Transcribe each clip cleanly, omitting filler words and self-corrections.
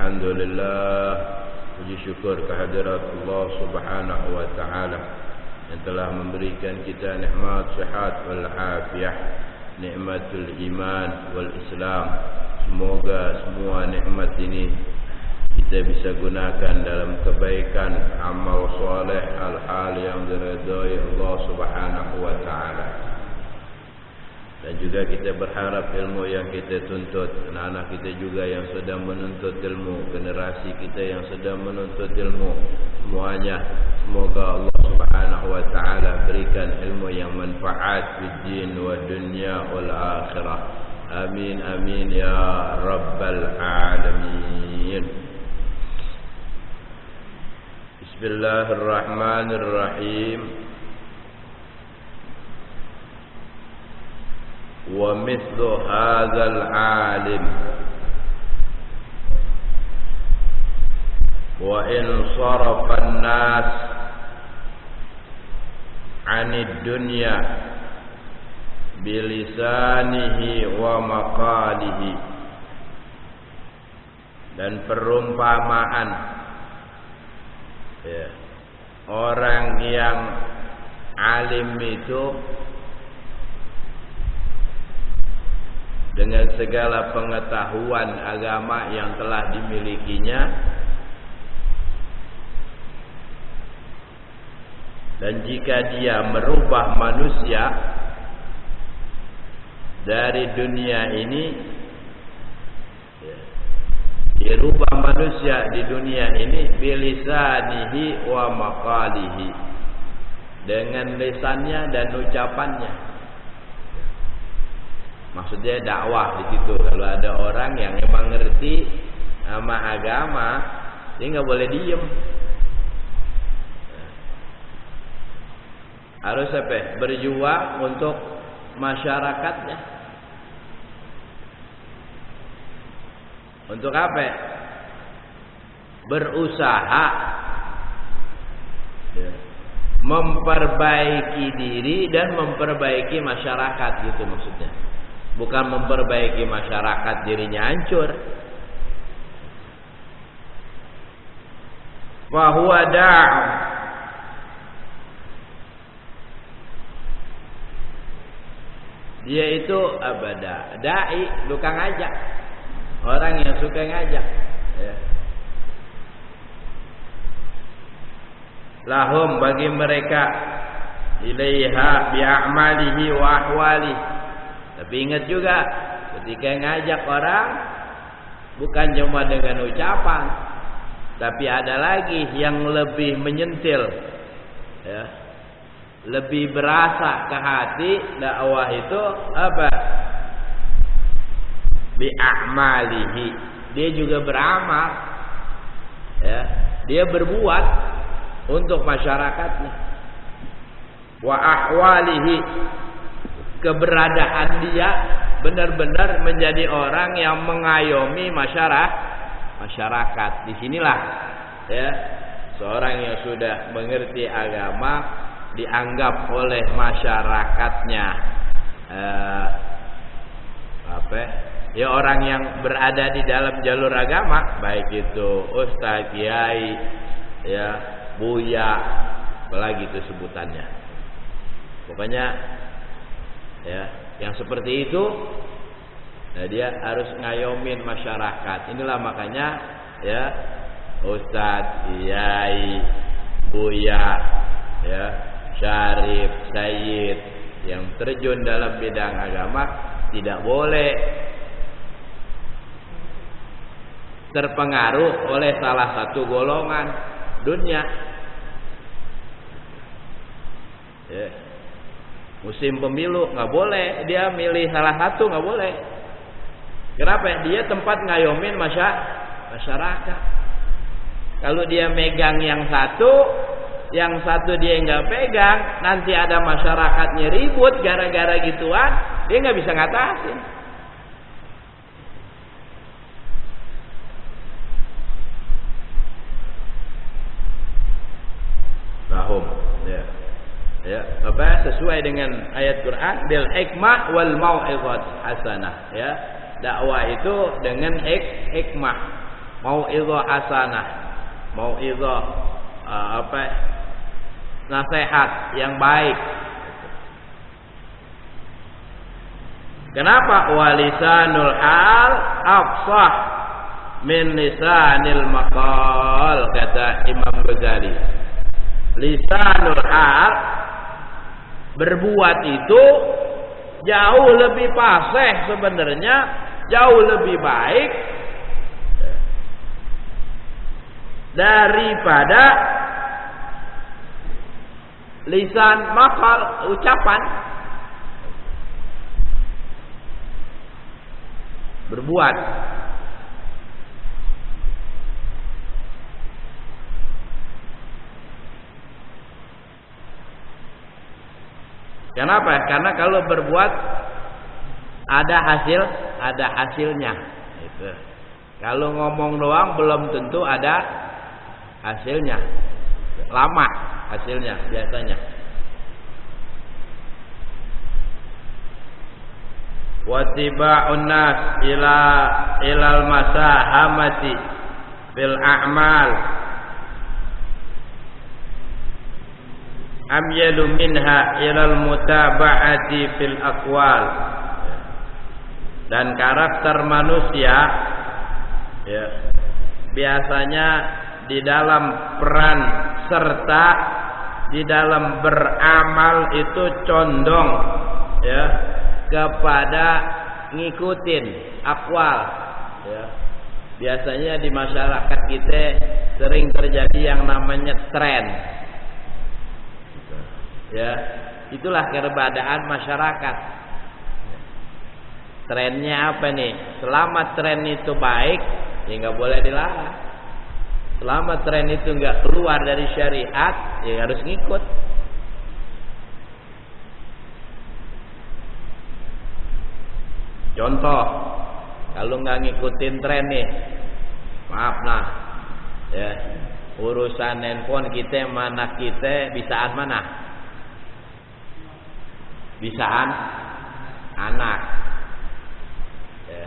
Alhamdulillah, puji syukur kehadirat Allah Subhanahu wa taala yang telah memberikan kita nikmat sihat wal afiah, nikmatul iman wal Islam. Semoga semua nikmat ini kita bisa gunakan dalam kebaikan, amal soleh, hal-hal yang diridhai Allah Subhanahu wa taala. Dan juga kita berharap ilmu yang kita tuntut, anak-anak kita juga yang sedang menuntut ilmu, generasi kita yang sedang menuntut ilmu, semuanya semoga Allah Subhanahu wa taala berikan ilmu yang manfaat fid din wa dunya wal akhirah. Amin amin ya rabbal alamin. Bismillahirrahmanirrahim. Wa mithlu hadzal alim wa in sarafa an-nas 'anid dunya bilisanihi wa maqalihi. Dan perumpamaan ya, orang yang alim itu dengan segala pengetahuan agama yang telah dimilikinya, dan jika dia merubah manusia dari dunia ini, dirubah manusia di dunia ini bilisanihi wa maqalihi, dengan lisannya dan ucapannya. Maksudnya dakwah di situ. Kalau ada orang yang memang ngerti sama agama, dia nggak boleh diem. Harus apa? Berjuang untuk masyarakatnya. Untuk apa? Berusaha memperbaiki diri dan memperbaiki masyarakat, gitu maksudnya. Bukan memperbaiki masyarakat dirinya hancur. Wa huwa da'i, dia itu abada da'i, tukang ngajak, orang yang suka ngajak ya. Lahum, bagi mereka, ilaiha bi'amalihi wa ahwalihi. Tapi ingat juga, ketika ngajak orang bukan cuma dengan ucapan, tapi ada lagi yang lebih menyentil ya, lebih berasa ke hati. Dakwah itu apa? Bi'amalihi, dia juga beramal ya, dia berbuat untuk masyarakatnya. Wa ahwalihi, keberadaan dia benar-benar menjadi orang yang mengayomi masyarakat. Disinilah ya, seorang yang sudah mengerti agama dianggap oleh masyarakatnya ya, orang yang berada di dalam jalur agama, baik itu ustaz, kiai, ya, buya, apalagi itu sebutannya. Pokoknya ya, yang seperti itu, nah, dia harus ngayomin masyarakat. Inilah makanya ya, ustaz, kiai, buya, ya, syarif, sayyid yang terjun dalam bidang agama tidak boleh terpengaruh oleh salah satu golongan dunia ya. Musim pemilu nggak boleh dia milih salah satu, nggak boleh. Kenapa? Dia tempat ngayomin masyarakat. Kalau dia megang yang satu dia nggak pegang, nanti ada masyarakatnya ribut gara-gara gituan, dia nggak bisa ngatasin. Lahum, ya, apa sesuai dengan ayat Quran, bil hikmah wal mau'izat hasanah, ya. Dakwah itu dengan hikmah, mau'izah hasanah, mau'izah nasihat yang baik. Kenapa? Walisanul hal afsah min lisanil maqal, kata Imam Ghazali. Lisanul hal, berbuat itu jauh lebih fasih sebenarnya, jauh lebih baik daripada lisan maqal, ucapan. Berbuat. Kenapa? Karena kalau berbuat ada hasilnya. Gitu. Kalau ngomong doang belum tentu ada hasilnya. Lama hasilnya biasanya. Wattiba'un nas ilal masahamati bil a'mal amyalu minha ilal mutaba'ati fil aqwal. Dan karakter manusia ya, biasanya di dalam peran serta di dalam beramal itu condong ya kepada ngikutin akwal ya. Biasanya di masyarakat kita sering terjadi yang namanya tren ya, itulah keberadaan masyarakat. Trennya apa nih? Selama tren itu baik ya nggak boleh dilarang. Selama tren itu nggak keluar dari syariat ya harus ngikut. Contoh, kalau nggak ngikutin tren nih, maaf nah, ya urusan handphone kita, mana kita bisaan mana? Bisaan anak. Ya.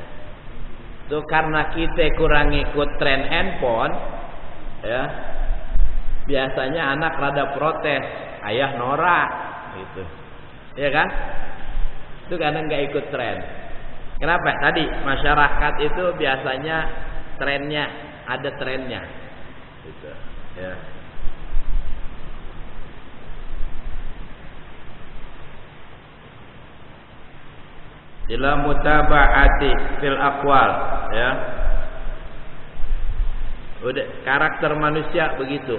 Itu karena kita kurang ikut tren handphone, ya biasanya anak rada protes, ayah norak, gitu, ya kan? Itu karena nggak ikut tren. Kenapa? Tadi masyarakat itu biasanya trennya, ada trennya, gitu, ya. Ila mutaba'ati fil aqwal, ya. Udah karakter manusia begitu,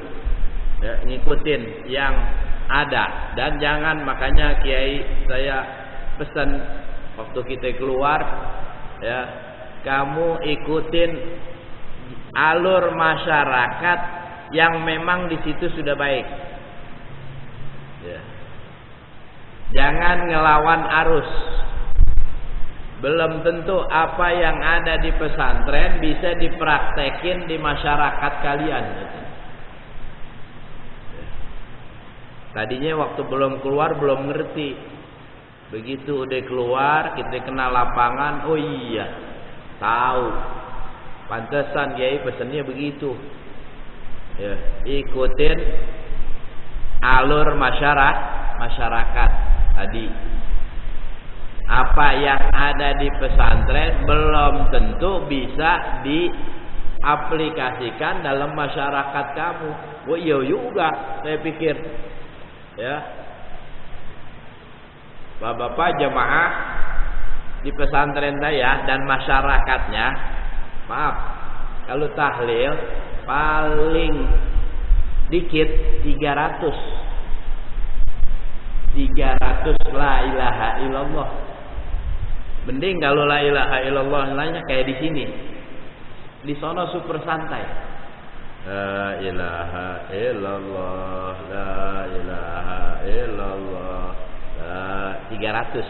ya, ngikutin yang ada. Dan jangan, makanya kiai saya pesan waktu kita keluar ya, kamu ikutin alur masyarakat yang memang di situ sudah baik ya. Jangan ngelawan arus. Belum tentu apa yang ada di pesantren bisa dipraktekin di masyarakat kalian gitu. Tadinya waktu belum keluar belum ngerti. Begitu udah keluar, kita kenal lapangan, oh iya, tahu. Pantesan kiai pesannya begitu. Ya, ikutin alur masyarakat tadi. Apa yang ada di pesantren belum tentu bisa diaplikasikan dalam masyarakat kamu. Oh iya juga, saya pikir. Ya. Bapak-bapak jemaah di pesantren saya dan masyarakatnya, maaf, kalau tahlil paling dikit 300 la ilaha illallah. Mending kalau la ilaha illallah lainnya kayak di sini, di sono super santai. La ilaha illallah, la ilaha illallah. 300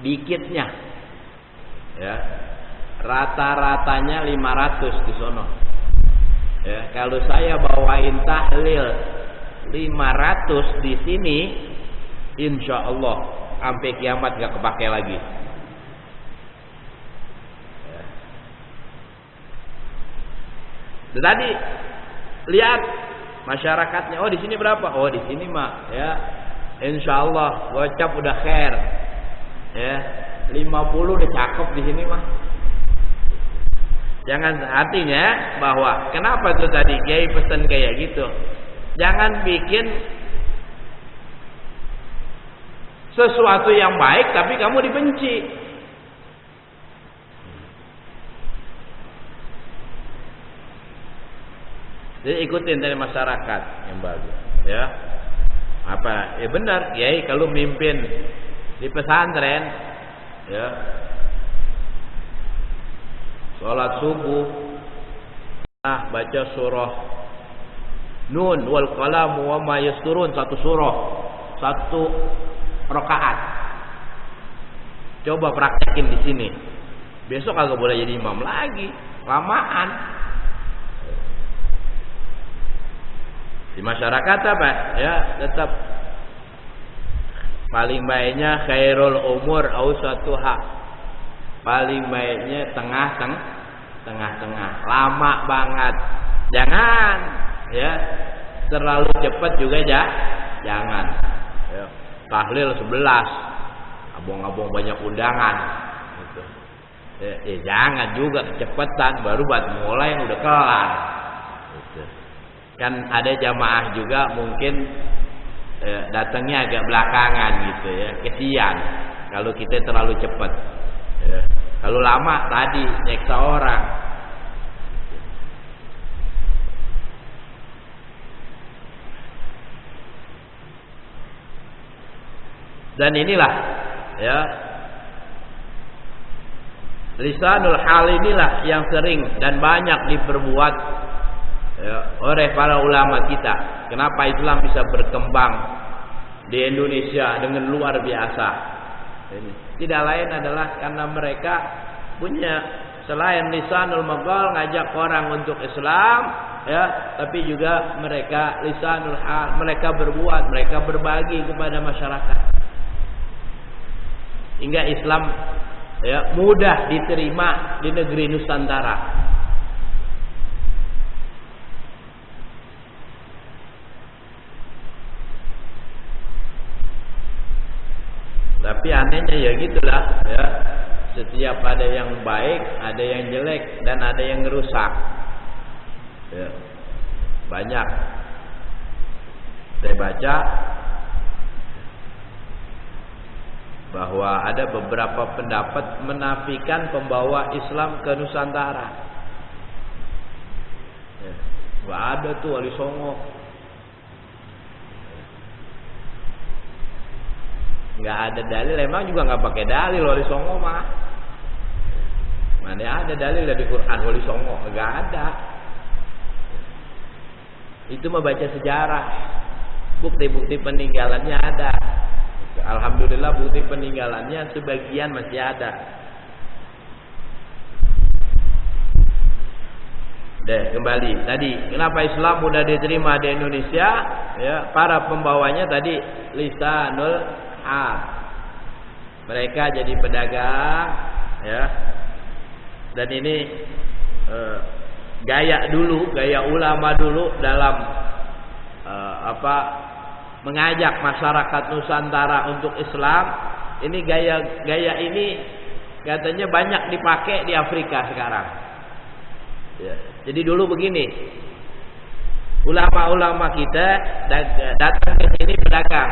dikitnya ya, rata-ratanya 500 di sono ya. Kalau saya bawain tahlil 500 di sini, insya Allah sampai kiamat gak kepake lagi ya. Tadi lihat masyarakatnya, oh di sini berapa? Oh di sini mah ya insyaallah gocap udah khair. Ya, 50 udah cakep di sini mah. Jangan, artinya bahwa kenapa tuh tadi Kiai pesan kayak gitu? Jangan bikin sesuatu yang baik tapi kamu dibenci. Jadi ikutin dari masyarakat yang bagus, ya. Apa? Ya benar, Kiai kalau mimpin di pesantren, ya, sholat subuh, baca surah Nun wal qalam wa ma yasturun, satu surah, satu rakaat. Coba praktekin di sini. Besok agak boleh jadi imam lagi, lamaan. Di masyarakat apa? Ya, tetap paling baiknya khairul umur ausatuha. Paling baiknya tengah-tengah. Lama banget. Jangan ya terlalu cepat juga jangan. Ya. Tahlil 11. Abong-abong banyak undangan gitu. Jangan juga kecepatan baru buat mulai yang udah kelar. Gitu. Kan ada jamaah juga mungkin datangnya agak belakangan gitu ya. Kesian kalau kita terlalu cepat. Ya. Kalau lama tadi nyeksa orang. Dan inilah ya lisanul hal inilah yang sering dan banyak diperbuat ya, oleh para ulama kita. Kenapa Islam bisa berkembang di Indonesia dengan luar biasa? Ini tidak lain adalah karena mereka punya selain lisanul maqal ngajak orang untuk Islam ya, tapi juga mereka lisanul hal, mereka berbuat, mereka berbagi kepada masyarakat. Hingga Islam ya mudah diterima di negeri Nusantara. Tapi anehnya ya gitulah ya. Setiap ada yang baik, ada yang jelek dan ada yang ngerusak. Ya. Banyak saya baca bahwa ada beberapa pendapat menafikan pembawa Islam ke Nusantara. Ya. Gak ada tuh Wali Songo. Gak ada dalil, emang juga gak pakai dalil Wali Songo mah. Mana ada dalil dari Quran Wali Songo? Gak ada. Itu mah baca sejarah. Bukti-bukti peninggalannya ada. Alhamdulillah bukti peninggalannya sebagian masih ada. Kembali tadi, kenapa Islam mudah diterima di Indonesia? Ya, para pembawanya tadi lisanul hal. Mereka jadi pedagang, ya. Dan ini gaya dulu, gaya ulama dulu dalam mengajak masyarakat Nusantara untuk Islam. Ini gaya ini katanya banyak dipakai di Afrika sekarang. Ya. Jadi dulu begini, ulama-ulama kita datang ke sini pedagang,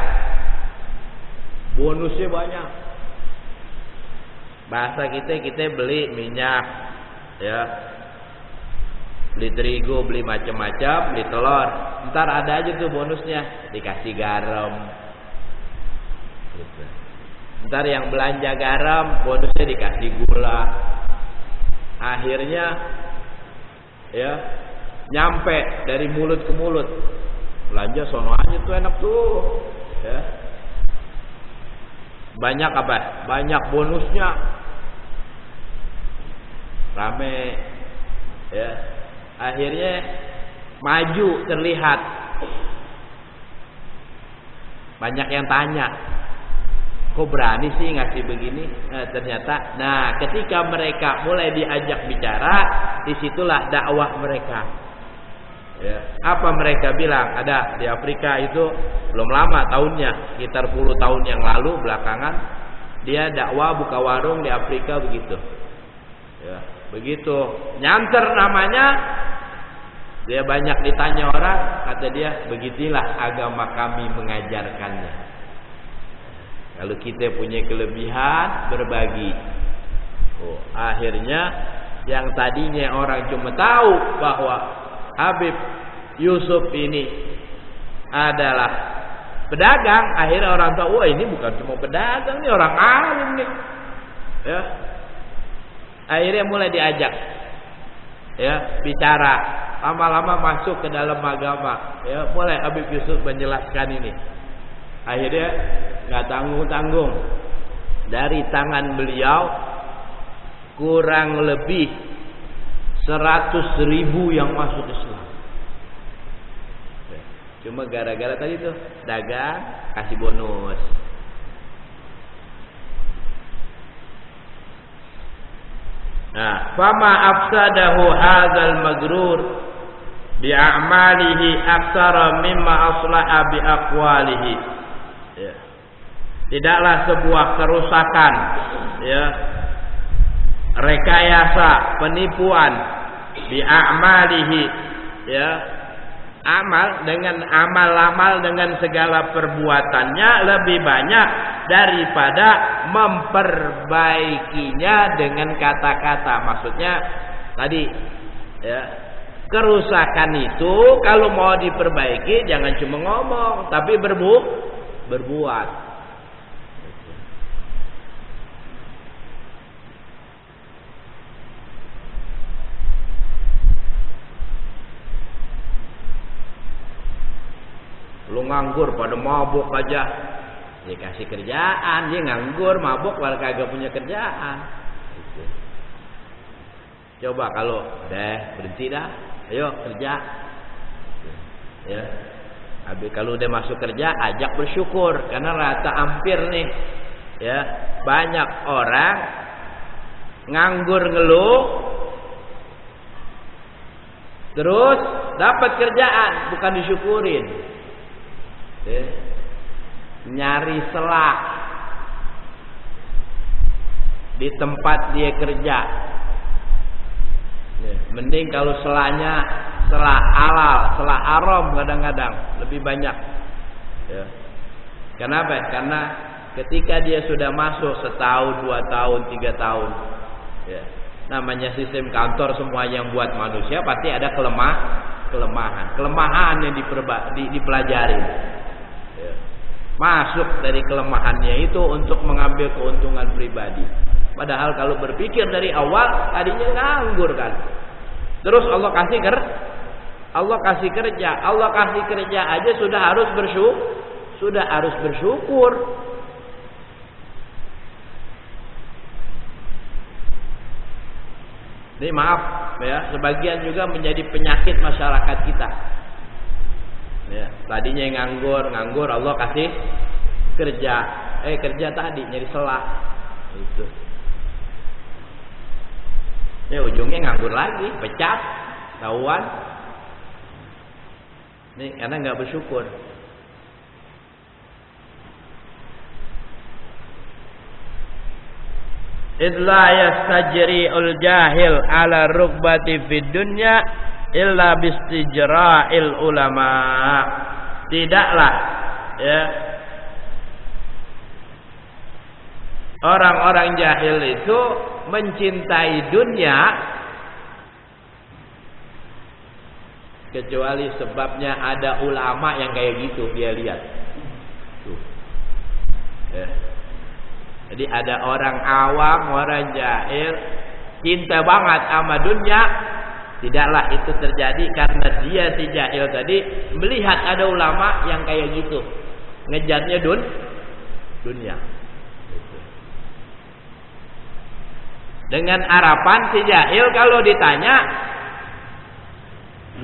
bonusnya banyak. Bahasa kita beli minyak, ya, beli terigu, beli macam-macam, beli telur. Ntar ada aja tuh bonusnya, dikasih garam. Gitu. Ntar yang belanja garam, bonusnya dikasih gula. Akhirnya, ya, nyampe dari mulut ke mulut. Belanja sono aja tuh enak tuh. Ya. Banyak apa? Banyak bonusnya. Rame, ya. Akhirnya maju terlihat. Banyak yang tanya, kok berani sih ngasih begini? Ternyata, nah ketika mereka mulai diajak bicara, disitulah dakwah mereka. Ya, apa mereka bilang? Ada di Afrika itu belum lama tahunnya, sekitar 10 tahun yang lalu belakangan dia dakwah buka warung di Afrika begitu. Ya, begitu nyanter namanya, dia banyak ditanya orang, kata dia, begitulah agama kami mengajarkannya. Kalau kita punya kelebihan, berbagi. Oh, akhirnya yang tadinya orang cuma tahu bahwa Habib Yusuf ini adalah pedagang, akhirnya orang tahu, wah ini bukan cuma pedagang, ini orang alim nih. Ya. Akhirnya mulai diajak, ya, bicara, lama-lama masuk ke dalam agama. Ya, mulai Habib Yusuf menjelaskan ini. Akhirnya nggak tanggung-tanggung, dari tangan beliau kurang lebih 100.000 yang masuk Islam. Cuma gara-gara tadi tuh dagang, kasih bonus. Nah, fama afsadahu hadzal magrur bi a'malihi aktsara mimma aslaha bi aqwalihi. Ya. Tidaklah sebuah kerusakan, ya, rekayasa, penipuan bi a'malihi, ya, amal dengan amal-amal dengan segala perbuatannya lebih banyak daripada memperbaikinya dengan kata-kata. Maksudnya tadi, ya, kerusakan itu kalau mau diperbaiki jangan cuma ngomong tapi berbuat. Lu nganggur pada mabuk aja, dikasih kerjaan, dia nganggur mabuk malah kagak punya kerjaan. Gitu. Coba kalau berhenti dah, ayo kerja. Ya, habis kalau udah masuk kerja, ajak bersyukur karena rata hampir nih, ya, banyak orang nganggur ngeluh, terus dapat kerjaan bukan disyukurin. Nyari celah di tempat dia kerja. Mending kalau celahnya celah halal, celah haram kadang-kadang lebih banyak. Ya. Kenapa? Karena ketika dia sudah masuk setahun, 2 tahun, 3 tahun, ya, namanya sistem kantor semua yang buat manusia pasti ada kelemahan yang dipelajari. Masuk dari kelemahannya itu untuk mengambil keuntungan pribadi. Padahal kalau berpikir dari awal tadinya nganggur kan. Terus Allah kasih kerja, Allah kasih kerja aja sudah harus bersyukur. Ini maaf ya, sebagian juga menjadi penyakit masyarakat kita. Ya, tadinya nganggur, Allah kasih kerja. Kerja tadi nyari celah. Itu. Ya ujungnya nganggur lagi, pecat, tahuan. Nih karena nggak bersyukur. Idla yastajri'ul jahil ala rukbati fid dunya illa bistijra'il ulama. Tidaklah, ya, orang-orang jahil itu mencintai dunia kecuali sebabnya ada ulama yang kayak gitu dia lihat. Tuh. Ya. Jadi ada orang awam, orang jahil cinta banget sama dunia. Tidaklah itu terjadi karena dia si jahil tadi melihat ada ulama yang kayak gitu, ngejarnya dunia. Dengan harapan si jahil kalau ditanya,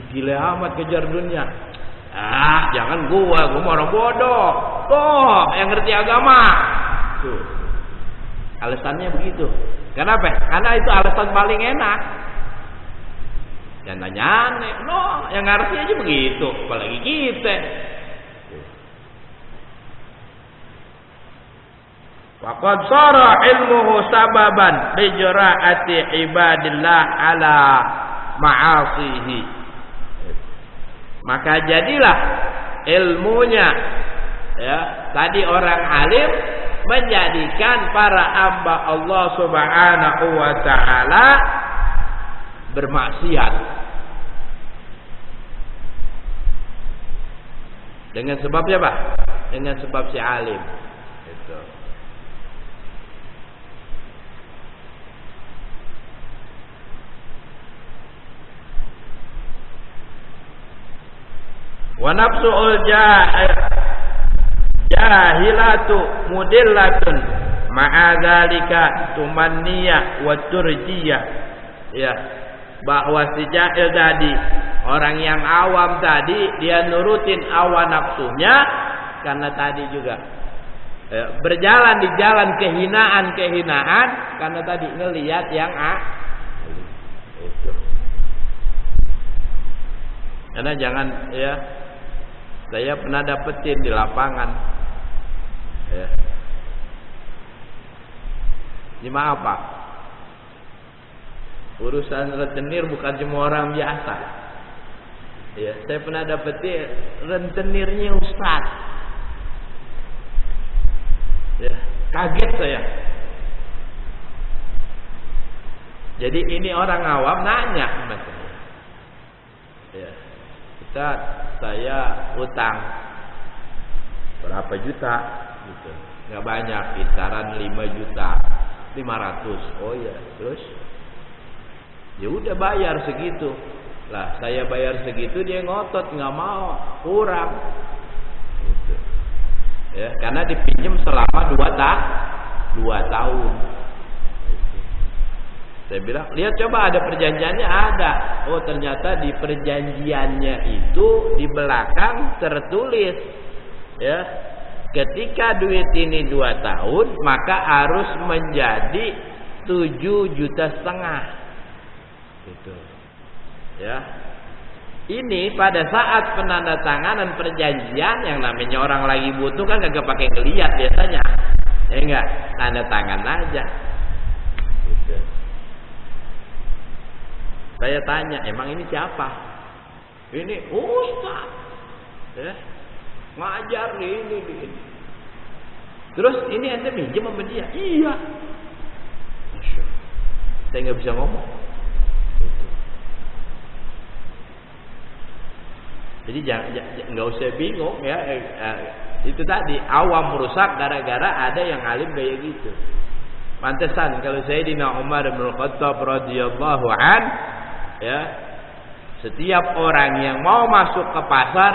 gila amat kejar dunia. Jangan gua orang bodoh. Tuh yang ngerti agama. Tuh. Alasannya begitu. Kenapa? Karena itu alasan paling enak. Jangan aneh, no, yang ngerti aja begitu, apalagi kita. Faqad sara ilmuhu sababan li jura'ati ibadillah ala ma'asihi. Maka jadilah ilmunya, ya, tadi orang alim menjadikan para hamba Allah Subhanahu wa taala bermaksiat dengan sebabnya apa? Dengan sebab si alim itu. Wa nafsul jahilatu mudillatun ma'a dzalika tumanniyah wa turjiyah. Ya, bahwa si jahil tadi, orang yang awam tadi, dia nurutin hawa nafsunya karena tadi juga berjalan di jalan kehinaan karena tadi ngelihat yang itu. Karena jangan, ya, saya pernah dapetin di lapangan, ya. Ini maaf Pak, urusan rentenir bukan cuma orang biasa. Ya, saya pernah dapetin rentenirnya Ustaz. Ya, kaget saya. Jadi ini orang awam nanya sama saya. Ya, Ustaz, saya utang berapa juta? Gitu. Nggak banyak, kisaran 5 juta, 500. Oh ya, terus? Ya udah bayar segitu. Lah saya bayar segitu, dia ngotot nggak mau, kurang. Gitu. Ya, karena dipinjam selama 2 tahun. Gitu. Saya bilang, lihat coba ada perjanjiannya, ada. Oh ternyata di perjanjiannya itu di belakang tertulis, ya, ketika duit ini 2 tahun maka harus menjadi 7,5 juta. Gitu. Ya. Ini pada saat penandatanganan perjanjian, yang namanya orang lagi butuh kan kagak pakai ngeliat biasanya. Ya enggak, tanda tangan aja. Gitu. Saya tanya, emang ini siapa? Ini Ustaz. Ya. Ngajar ini. Terus ini ente minjem sama dia? Iya. Saya nggak bisa ngomong. Jadi nggak usah bingung ya. Itu tadi awam merusak gara-gara ada yang alim kayak gitu. Pantesan kalau Sayyidina Umar bin Khattab radhiyallahu an, ya, setiap orang yang mau masuk ke pasar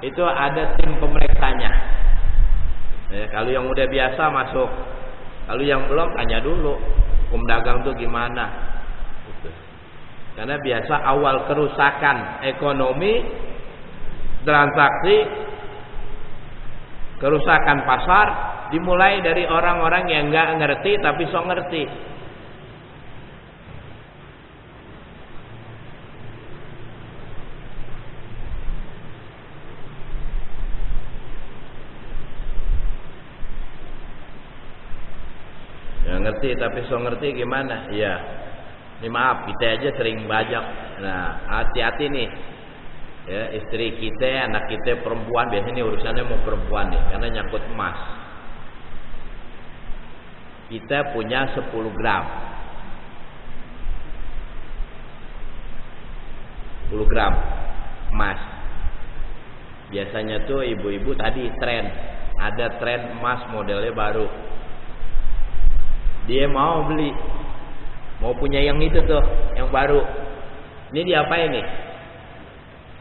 itu ada tim pemeriksanya. Ya, kalau yang udah biasa masuk, kalau yang belum tanya dulu hukum dagang tuh gimana. Gitu. Karena biasa awal kerusakan ekonomi, transaksi, kerusakan pasar dimulai dari orang-orang yang nggak ngerti tapi sok ngerti. Yang ngerti tapi sok ngerti gimana? Iya. Ini maaf, kita aja sering bajak. Nah, hati-hati nih. Ya, istri kita, anak kita perempuan, biasanya urusannya mau perempuan nih, karena nyangkut emas. Kita punya 10 gram. 10 gram emas. Biasanya tuh ibu-ibu tadi tren, ada tren emas modelnya baru. Dia mau beli, mau punya yang itu tuh, yang baru. Ini diapain nih?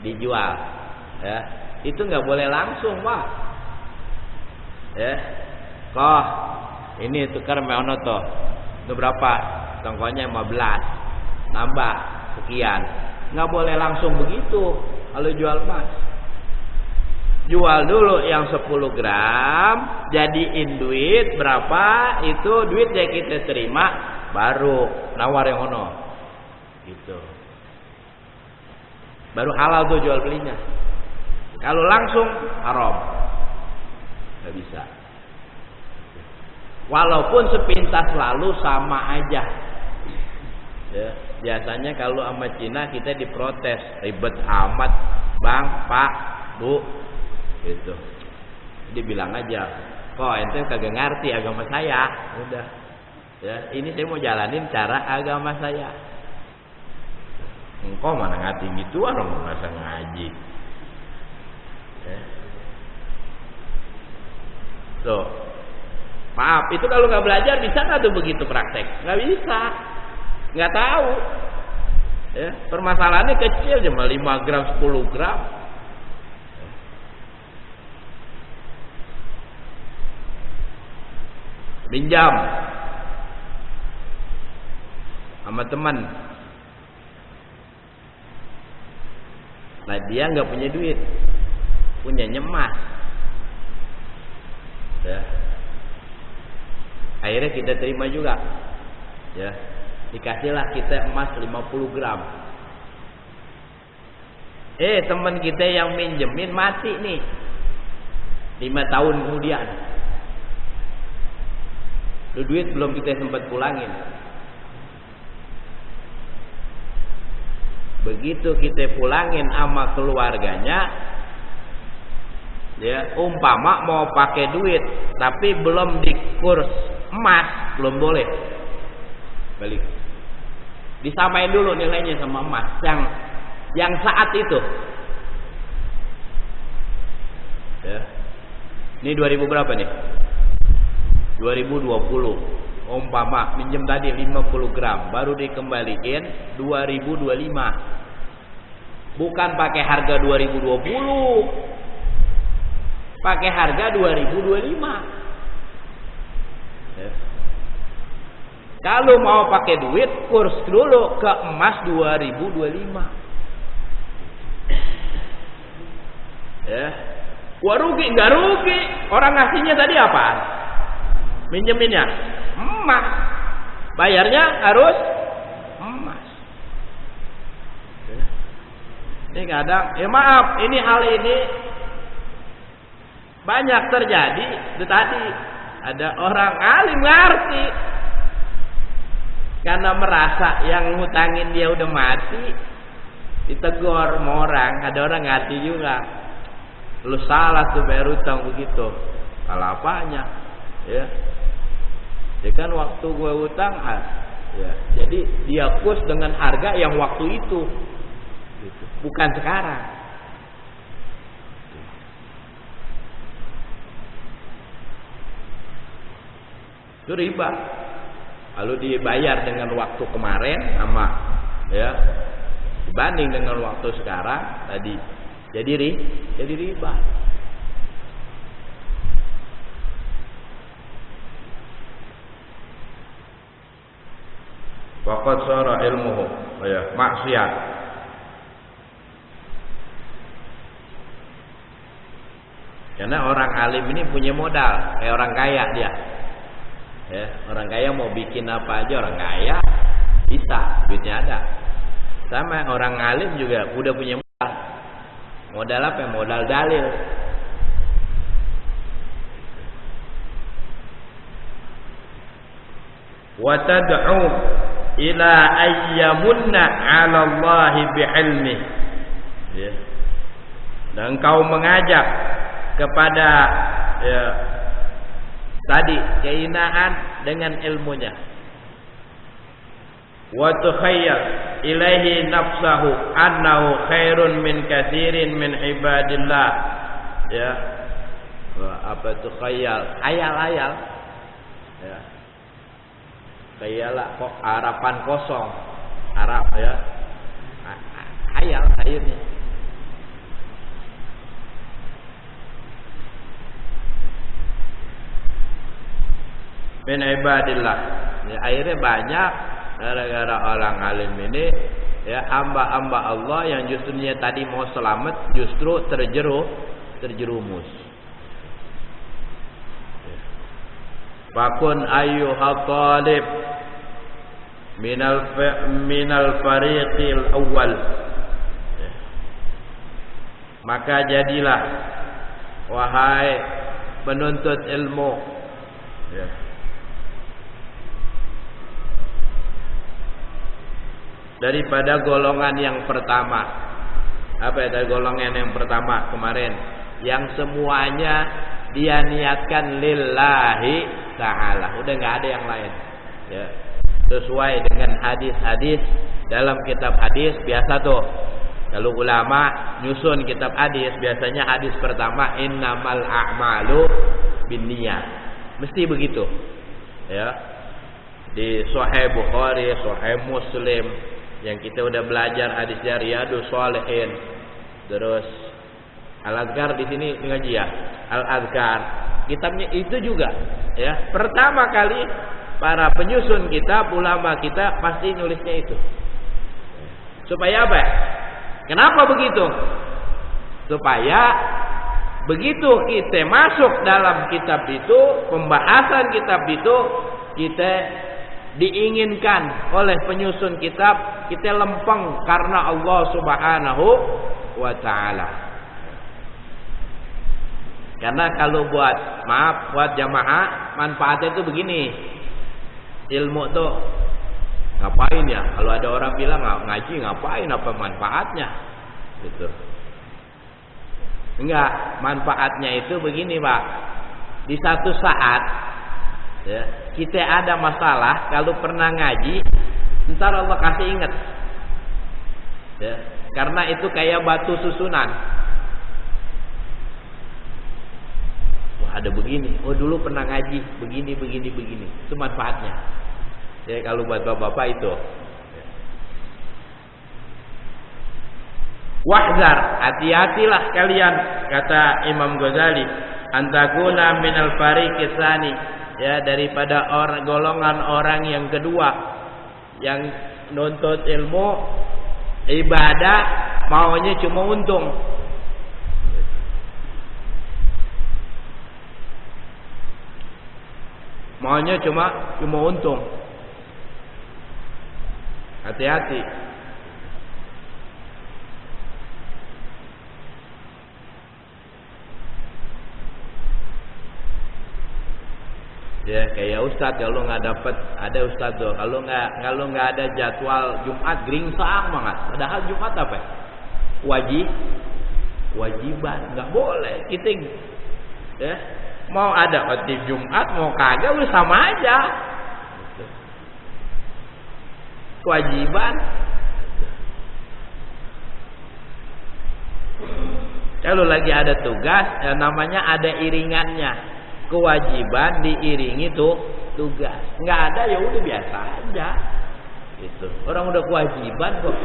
Dijual, ya. Itu nggak boleh langsung, Pak. Ya, kok ini tukar meono tuh, itu berapa? Tongkonya 15, nambah sekian. Nggak boleh langsung begitu kalau jual emas. Jual dulu yang 10 gram, jadiin duit berapa, itu duit yang kita terima, baru nawar yang ono. Gitu. baru halal tuh jual belinya. Kalau langsung haram, nggak bisa. Walaupun sepintas lalu sama aja. Ya, biasanya kalau sama Cina kita diprotes, ribet amat, bang, pak, bu, gitu. Jadi bilang aja, kok ente kagak ngerti agama saya, udah. Ya, ini saya mau jalanin cara agama saya. Engkau mana ngerti gitu, orang merasa ngaji. Ya. Tuh, maaf, itu kalau nggak belajar bisa nggak tuh begitu praktek? Nggak bisa. Nggak tahu ya, permasalahannya kecil cuma 5 gram 10 gram. Pinjam sama teman, nah dia nggak punya duit, punyanya emas ya. Akhirnya kita terima juga ya, dikasihlah kita emas 50 gram. Teman kita yang minjemin mati nih 5 tahun kemudian. Duit belum kita sempat pulangin. Begitu kita pulangin sama keluarganya, ya umpama mau pakai duit tapi belum dikurs emas, belum boleh balik. Disamain dulu nilainya sama emas yang saat itu. Ya. Ini 2000 berapa nih? 2020. Umpama minjem tadi 50 gram, baru dikembaliin 2025. Bukan pakai harga 2020. Pakai harga 2025. Ya. Kalau mau pakai duit, kurs dulu ke emas 2025. Ya. Wah rugi, nggak rugi. Orang ngasihnya tadi apa? Minjeminnya emas. Bayarnya harus emas. Ya. Ini kadang, maaf, ini hal ini banyak terjadi. Itu tadi ada orang alim ngerti, karena merasa yang ngutangin dia udah mati, ditegur sama orang. Ada orang ngerti juga, lu salah tuh bayar utang begitu. Salah apanya? Ya, ya kan waktu gue utang, ya, jadi dia kurs dengan harga yang waktu itu, gitu. Bukan sekarang. Itu riba. Lalu dibayar dengan waktu kemarin sama, ya, dibanding dengan waktu sekarang tadi, jadi riba. Faqad sara ilmuhu, ya, maksiat. Karena orang alim ini punya modal, kayak orang kaya dia. Ya, orang kaya mau bikin apa aja, orang kaya bisa, duitnya ada. Sama orang alim juga udah punya modal. Modal apa? Modal dalil. Wa tad'u ila ayyamunna 'ala Allah bi'ilmi. Ya. Dan engkau mengajak kepada, ya, tadi kehinaan dengan ilmunya. Wa tukhayyal ilaihi nafsahu annahu khairun min katsirin min ibadillah. Ya. Apa itu khayal? Hayal. Ya. Khayalah kok harapan kosong. Harap, ya. Hayal akhirnya. Min ibadillah. Ya, akhirnya banyak gara-gara orang alim ini, ya, hamba-hamba Allah yang justrunya tadi mau selamat justru terjerumus. Ya. Fakun ayyuhal talib minal fariqil awal. Ya. Maka jadilah wahai penuntut ilmu, ya, daripada golongan yang pertama. Apa itu golongan yang pertama kemarin? Yang semuanya dia niatkan lillahi ta'ala. Udah nggak ada yang lain. Ya. Sesuai dengan hadis-hadis dalam kitab hadis biasa tuh. Kalau ulama nyusun kitab hadis biasanya hadis pertama innamal a'malu binniyat. Mesti begitu. Ya. Di Sahih Bukhari, Sahih Muslim yang kita udah belajar hadisnya Riyadhus Shalihin. Terus Al-Adhkar di sini ngaji ya. Al-Adhkar kitabnya itu juga ya. Pertama kali para penyusun kitab ulama kita pasti nulisnya itu. Supaya apa? Kenapa begitu? Supaya begitu kita masuk dalam kitab itu, pembahasan kitab itu, kita diinginkan oleh penyusun kitab, kita lempeng karena Allah Subhanahu wa ta'ala. Karena kalau buat jamaah manfaatnya itu begini. Ilmu tuh ngapain ya? Kalau ada orang bilang ngaji ngapain, apa manfaatnya? Gitu. Enggak, manfaatnya itu begini, Pak. Di satu saat ya, kita ada masalah, kalau pernah ngaji, ntar Allah kasih ingat. Ya, karena itu kayak batu susunan. Wah, ada begini. Oh, dulu pernah ngaji begini. Itu manfaatnya. Ya, kalau buat bapak-bapak itu. Wahzar, hati-hatilah kalian, kata Imam Ghazali, antakuna minal fariqis tsani, ya, daripada golongan orang yang kedua yang nuntut ilmu ibadah maunya cuma untung. Maunya cuma untung. Hati-hati. Ya, kayak ustadz kalau nggak dapat, ada ustadz tuh kalau nggak ada jadwal Jumat geringsang banget. Padahal Jumat apa? Wajiban, nggak boleh. Kita ya mau ada khotib Jumat mau kagak udah sama aja. Kewajiban. Kalau lagi ada tugas, ya namanya ada iringannya. Kewajiban diiringi tuh tugas. Nggak ada ya udah biasa aja. Gitu. Orang udah kewajiban kok.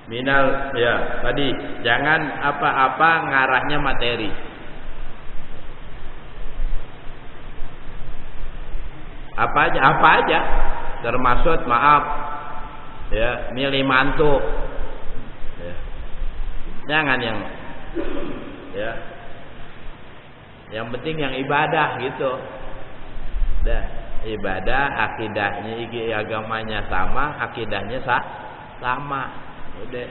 Minal ya tadi jangan apa-apa ngarahnya materi. Apa aja termasuk maaf ya milih mantu ya. Jangan yang penting yang ibadah gitu. Dah, ibadah akidahnya agamanya sama, akidahnya sama. Udah.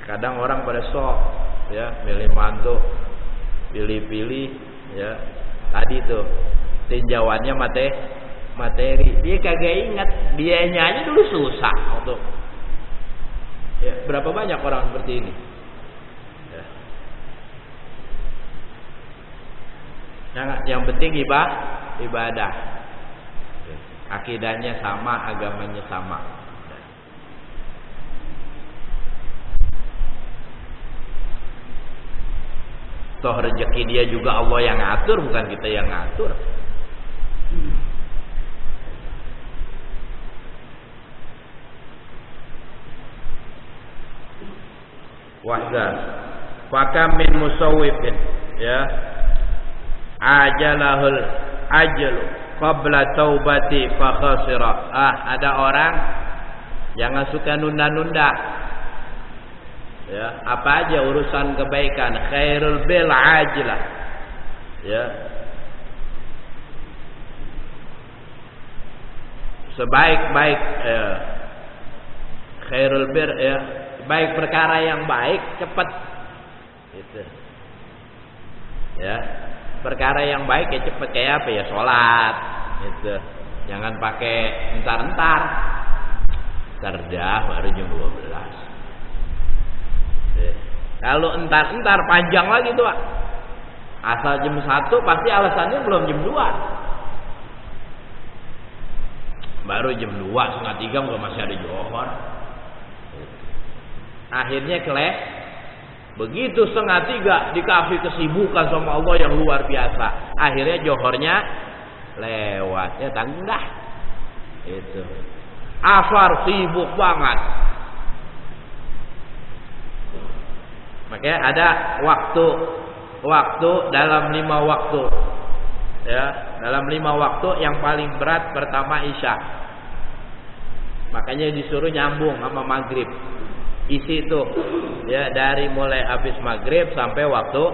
Kadang orang pada sok ya milih mantu, pilih-pilih ya. Tadi tuh tinjauannya materi. Dia kagak ingat, dianya aja dulu susah untuk. Ya, berapa banyak orang seperti ini? Ya. Yang penting ibadah. Akidahnya sama, agamanya sama. Toh rezeki dia juga Allah yang ngatur, bukan kita yang ngatur. Wahzar fakam min musawwifin ya ajalahul ajlu qabla taubati fa khasira. Ada orang jangan suka nunda-nunda ya, apa aja urusan kebaikan, khairul bil ajilah ya. sebaik-baik khairul bir ya, baik perkara yang baik cepat gitu. Ya, perkara yang baik ya cepat, kayak apa ya, sholat gitu. Jangan pakai entar-entar. Dah baru jam 12. Kalau entar-entar panjang lagi tuh, Pak. Asal jam 1 pasti alasannya belum jam 2. Baru jam 2, setengah 3 udah masih ada johor. Akhirnya begitu setengah 3 dikasih kesibukan sama Allah yang luar biasa. Akhirnya johornya lewat, ya tanggung dah. Itu. Asar sibuk banget. Makanya ada waktu dalam 5 waktu. Ya, dalam 5 waktu yang paling berat pertama Isya. Makanya disuruh nyambung sama maghrib. Isi itu ya dari mulai habis maghrib sampai waktu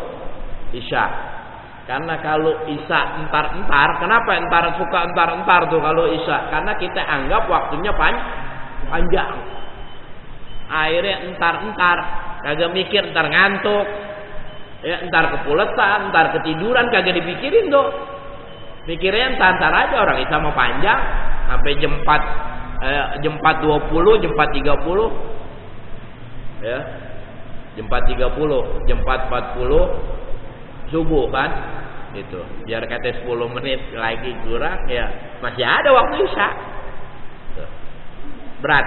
Isya. Karena kalau Isya entar-entar, kenapa suka entar-entar tuh kalau Isya? Karena kita anggap waktunya panjang. Akhirnya entar-entar, kagak mikir, entar ngantuk. Ya, entar kepulesan, entar ketiduran, kagak dipikirin tuh. Mikirnya entar aja, orang Isya mau panjang sampai jam 4.20, jam 4.30. Ya, jam 4.30, jam 4.40 subuh kan, itu biar kata 10 menit lagi kurang ya masih ada waktu Isya. Berat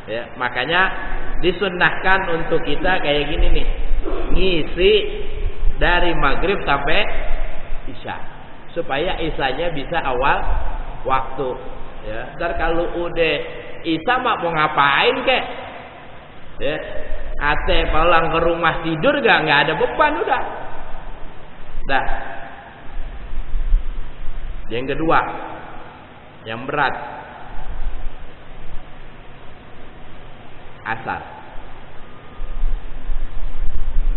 ya, makanya disunnahkan untuk kita kayak gini nih, ngisi dari maghrib sampai Isya supaya Isyanya bisa awal waktu ya. Ntar kalau udah Isya mak mau ngapain kek ya, ate pulang ke rumah tidur nggak ada beban udah. Dah. Yang kedua, yang berat, asar.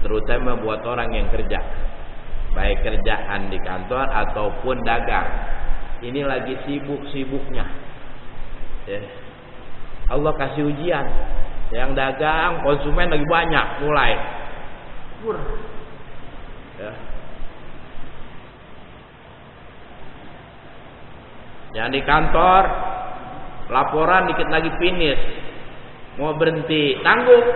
Terutama buat orang yang kerja, baik kerjaan di kantor ataupun dagang. Ini lagi sibuk-sibuknya. Ya. Allah kasih ujian. Yang dagang, konsumen lagi banyak, mulai ya. Yang di kantor laporan dikit lagi finish, mau berhenti tanggung.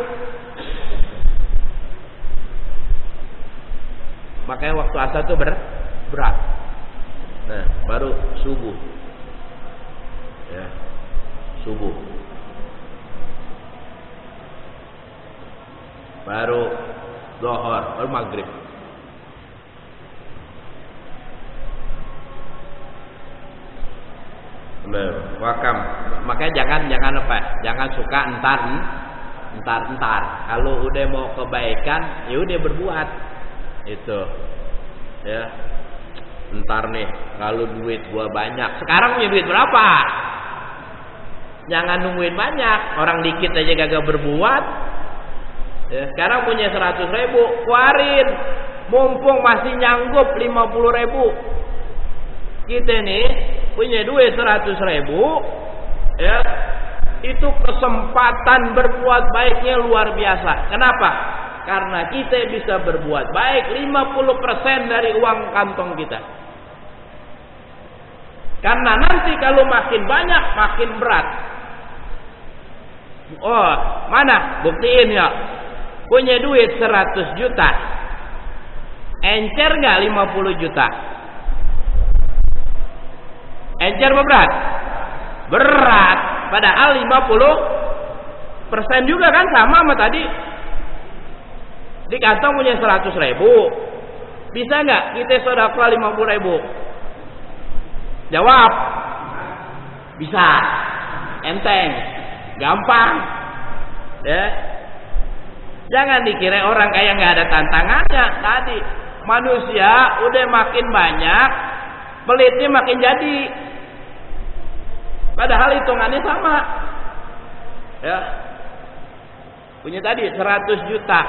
Makanya waktu asar itu berat. Nah, baru subuh ya, subuh baru zuhur, baru maghrib. Wakam. Makanya jangan jangan suka entar. Kalau udah mau kebaikan, ya udah berbuat. Itu. Ya. Entar nih, kalau duit gua banyak. Sekarang punya duit berapa? Jangan nungguin banyak. Orang dikit aja gak berbuat. Ya, sekarang punya 100.000, keluarin. Mumpung masih nyanggup 50.000. Kita nih punya duit 100.000, ya, itu kesempatan berbuat baiknya luar biasa. Kenapa? Karena kita bisa berbuat baik 50% dari uang kantong kita. Karena nanti kalau makin banyak makin berat. Oh, mana? Buktiin ya. Punya duit 100 juta. Encer nggak 50 juta? Encer berat? Berat. Padahal 50% juga kan sama tadi. Di kantong punya 100.000. Bisa nggak kita sedekah 50.000? Jawab. Bisa. Enteng. Gampang. Ya. Jangan dikira orang kayak nggak ada tantangannya. Tadi manusia udah makin banyak, pelitnya makin jadi. Padahal hitungannya sama. Ya. Punya tadi 100 juta.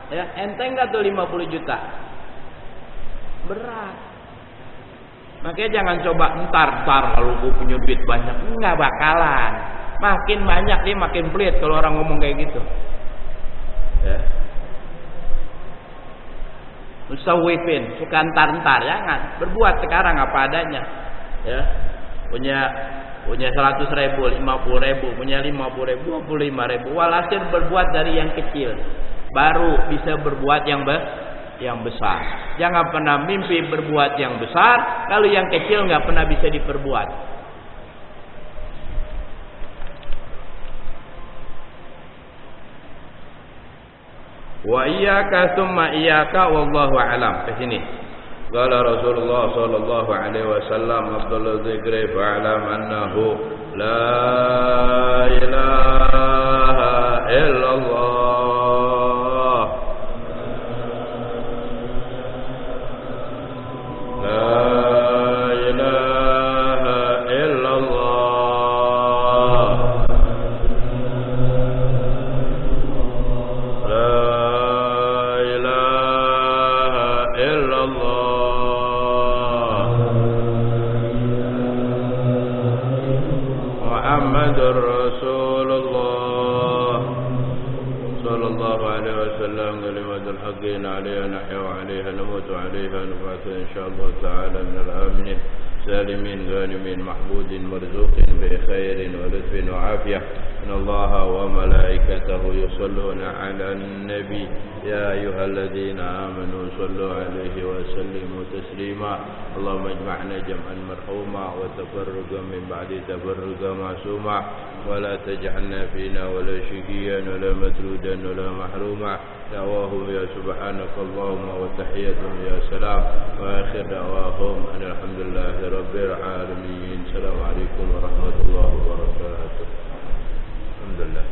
Ya, enteng nggak tuh 50 juta? Berat. Makanya jangan coba ntar kalau gue punya duit banyak. Enggak bakalan. Makin banyak dia makin pelit kalau orang ngomong kayak gitu. Ya. Musawwifin, suka ntar-ntar, jangan. Berbuat sekarang apa adanya. Ya. Punya 100.000, 50.000, punya 50.000, 25.000. Walhasil berbuat dari yang kecil, baru bisa berbuat yang besar. Jangan pernah mimpi berbuat yang besar, kalau yang kecil nggak pernah bisa diperbuat. Wa iyyaka tsumma iyyaka wallahu a'lam. Ke sini. Qala Rasulullah sallallahu alaihi wasallam afdalul dzikri fa'lam annahu la ilaha illallah. La ilaha illallah. La ilaha illallah. Muhammadur Rasulullah sallallahu alaihi wasallam kalimatul haqqin 'alaiha nahya wa 'alaiha namut wa 'alaiha nub'ats insyaallah ta'ala minal aminin salimin ghanimin mahmudin marzuqin bi khairin wa lutfin wa 'afiyah. Innallaha wa malaikatahu yusholluna 'alan nabi ya ayyuhalladzina amanu shallu 'alaihi wa sallimu taslima. Allahumma ijma'na jam'an marhuma wa tafarruqan min ba'di tafarruqan ma'suma wa la taj'alna fina wa la shaqiyan wa la matrudan wa la mahruma. Da'wahum ya subhanaka Allahumma wa tahiyyatuhum ya salam wa akhir da'wahum alhamdulillahi rabbil alamin. Assalamualaikum warahmatullahi wabarakatuh. Alhamdulillah.